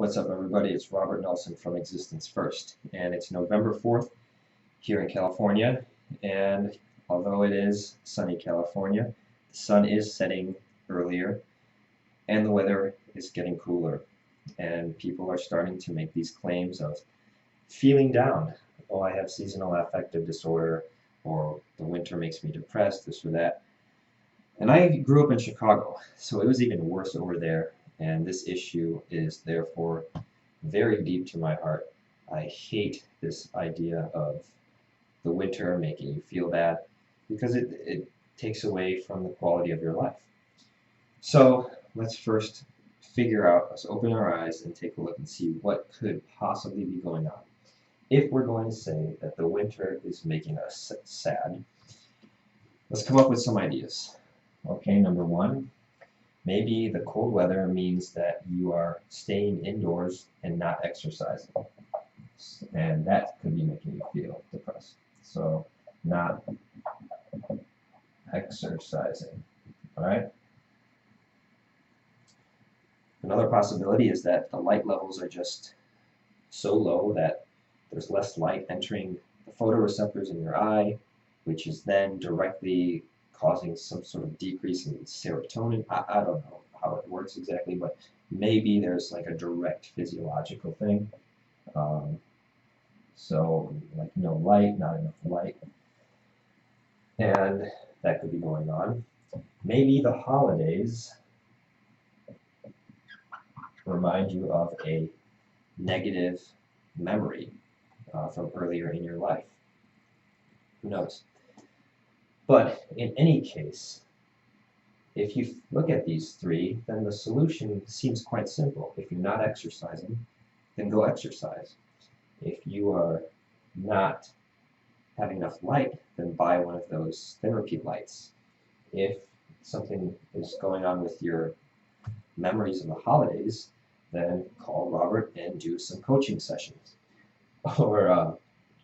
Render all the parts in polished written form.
What's up, everybody? It's Robert Nelson from Existence First, and it's November 4th here in California. And although it is sunny California, the sun is setting earlier, and the weather is getting cooler. And people are starting to make these claims of feeling down. Oh, I have seasonal affective disorder, or the winter makes me depressed, this or that. And I grew up in Chicago, so it was even worse over there. And this issue is therefore very deep to my heart. I hate this idea of the winter making you feel bad because it takes away from the quality of your life. So let's first let's open our eyes and take a look and see what could possibly be going on. If we're going to say that the winter is making us sad, let's come up with some ideas. Okay, number one, maybe the cold weather means that you are staying indoors and not exercising. And that could be making you feel depressed. So, not exercising. All right? Another possibility is that the light levels are just so low that there's less light entering the photoreceptors in your eye, which is then directly causing some sort of decrease in serotonin. I don't know how it works exactly, but maybe there's like a direct physiological thing. So like no light, not enough light, and that could be going on. Maybe the holidays remind you of a negative memory from earlier in your life. Who knows? But in any case, if you look at these three, then the solution seems quite simple. If you're not exercising, then go exercise. If you are not having enough light, then buy one of those therapy lights. If something is going on with your memories of the holidays, then call Robert and do some coaching sessions. Or, oh,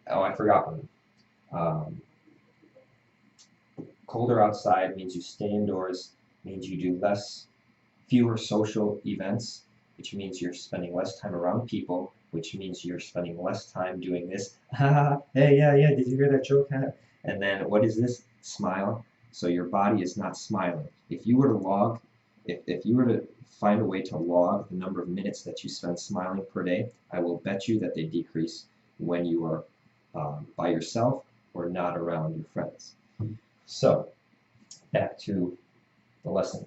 I forgot one. Colder outside means you stay indoors, means you do fewer social events, which means you're spending less time around people, which means you're spending less time doing this. Hey, yeah, did you hear that joke? And then what is this? Smile. So your body is not smiling. If you were to log, if you were to find a way to log the number of minutes that you spend smiling per day, I will bet you that they decrease when you are by yourself or not around your friends. So, back to the lesson.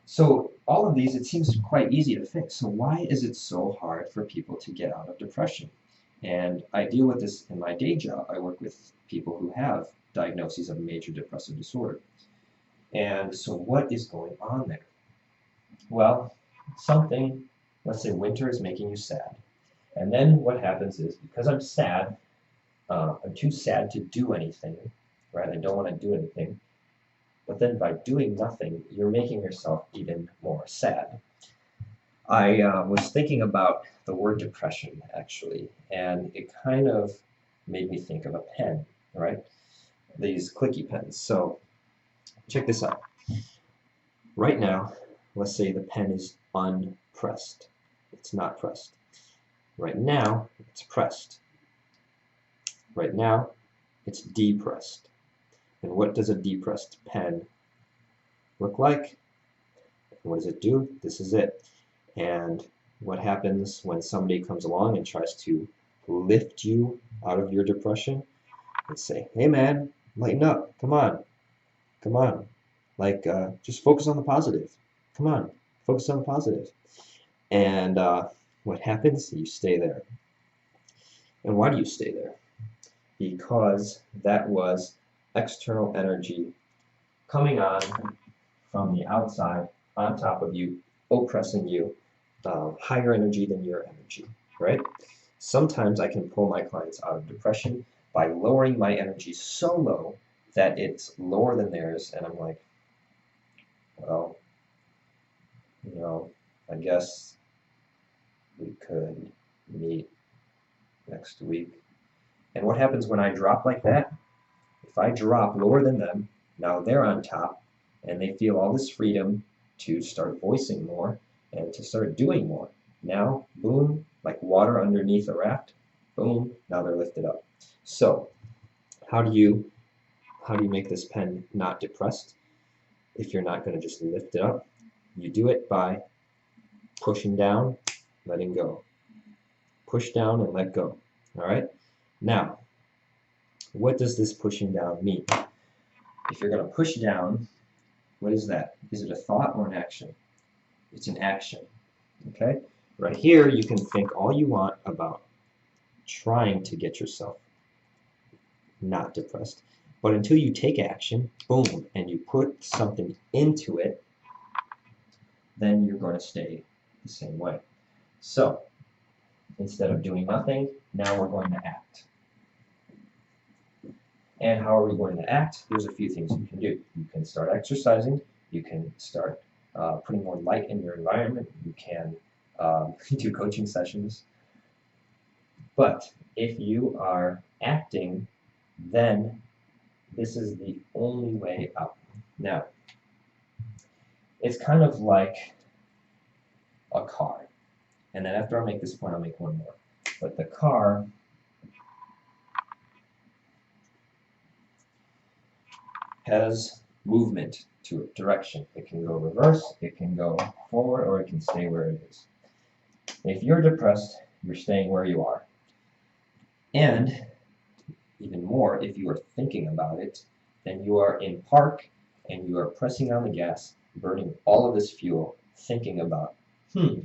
So, all of these, it seems quite easy to fix. So why is it so hard for people to get out of depression? And I deal with this in my day job. I work with people who have diagnoses of major depressive disorder. And so what is going on there? Well, let's say winter is making you sad. And then what happens is, because I'm sad, I'm too sad to do anything, right? I don't want to do anything. But then by doing nothing, you're making yourself even more sad. I was thinking about the word depression, actually, and it kind of made me think of a pen, right? These clicky pens. So check this out. Right now, let's say the pen is unpressed. It's not pressed. Right now, it's pressed. Right now, it's depressed. And what does a depressed pen look like? What does it do? This is it. And what happens when somebody comes along and tries to lift you out of your depression? They say, hey man, lighten up, come on. Like, just focus on the positive. Come on, focus on the positive. And what happens? You stay there. And why do you stay there? Because that was external energy coming on from the outside on top of you, oppressing you, higher energy than your energy, right? Sometimes I can pull my clients out of depression by lowering my energy so low that it's lower than theirs, and I'm like, well, I guess we could meet next week. And what happens when I drop like that? If I drop lower than them, now they're on top, and they feel all this freedom to start voicing more, and to start doing more. Now, boom, like water underneath a raft, boom, now they're lifted up. So, how do you make this pen not depressed if you're not going to just lift it up? You do it by pushing down, letting go. Push down and let go. All right? Now, what does this pushing down mean? If you're going to push down, what is that? Is it a thought or an action? It's an action. Okay? Right here, you can think all you want about trying to get yourself not depressed. But until you take action, boom, and you put something into it, then you're going to stay the same way. So, instead of doing nothing, now we're going to act. And how are we going to act? There's a few things you can do. You can start exercising. You can start putting more light in your environment. You can do coaching sessions. But if you are acting, then this is the only way out. Now, it's kind of like a car. And then after I make this point, I'll make one more. But the car has movement to it, direction. It can go reverse, it can go forward, or it can stay where it is. If you're depressed, you're staying where you are. And even more, if you are thinking about it, then you are in park and you are pressing on the gas, burning all of this fuel, thinking about,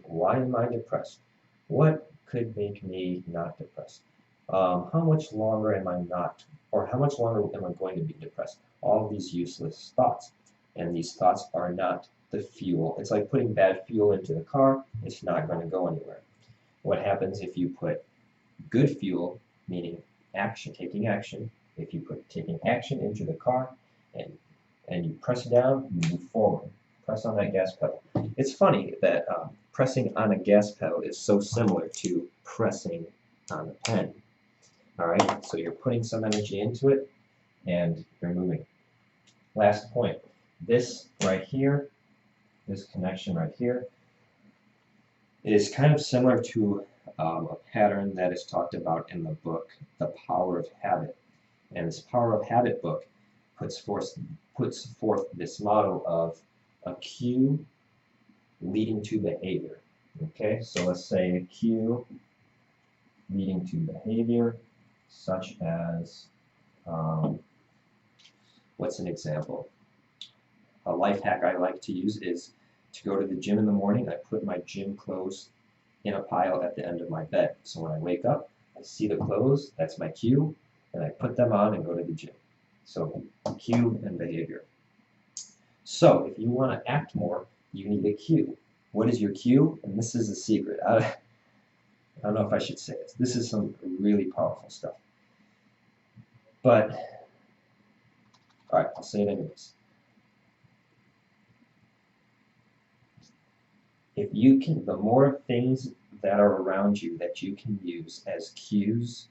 why am I depressed? What could make me not depressed? How much longer am I not, or how much longer am I going to be depressed? All of these useless thoughts. And these thoughts are not the fuel. It's like putting bad fuel into the car. It's not going to go anywhere. What happens if you put good fuel, meaning action, taking action, if you put taking action into the car and you press down, you move forward. Press on that gas pedal. It's funny that pressing on a gas pedal is so similar to pressing on a pen. All right, so you're putting some energy into it and you're moving. Last point, this right here, this connection right here, is kind of similar to a pattern that is talked about in the book, The Power of Habit. And this Power of Habit book puts forth this model of a cue leading to behavior. Okay, so let's say a cue leading to behavior, such as, what's an example? A life hack I like to use is to go to the gym in the morning. I put my gym clothes in a pile at the end of my bed. So when I wake up, I see the clothes, that's my cue, and I put them on and go to the gym. So cue and behavior. So if you want to act more, you need a cue. What is your cue? And this is a secret. I don't know if I should say this. This is some really powerful stuff. But, all right, I'll say it anyways. If you can, the more things that are around you that you can use as cues,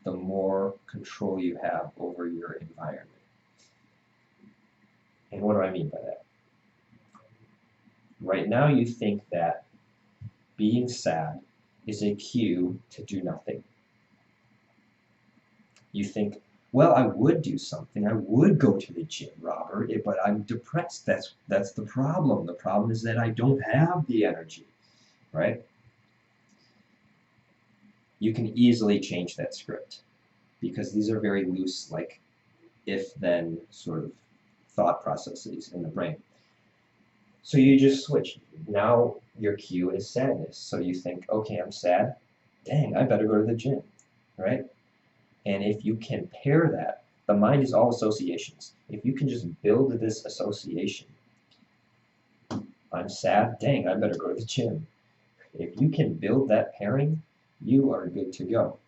the more control you have over your environment. And what do I mean by that? Right now you think that being sad is a cue to do nothing. You think, well, I would do something. I would go to the gym, Robert, but I'm depressed. That's the problem. The problem is that I don't have the energy, right? You can easily change that script because these are very loose, like if-then sort of thought processes in the brain. So you just switch. Now your cue is sadness. So you think, okay, I'm sad. Dang, I better go to the gym, right? And if you can pair that, the mind is all associations. If you can just build this association, I'm sad, dang, I better go to the gym. If you can build that pairing, you are good to go.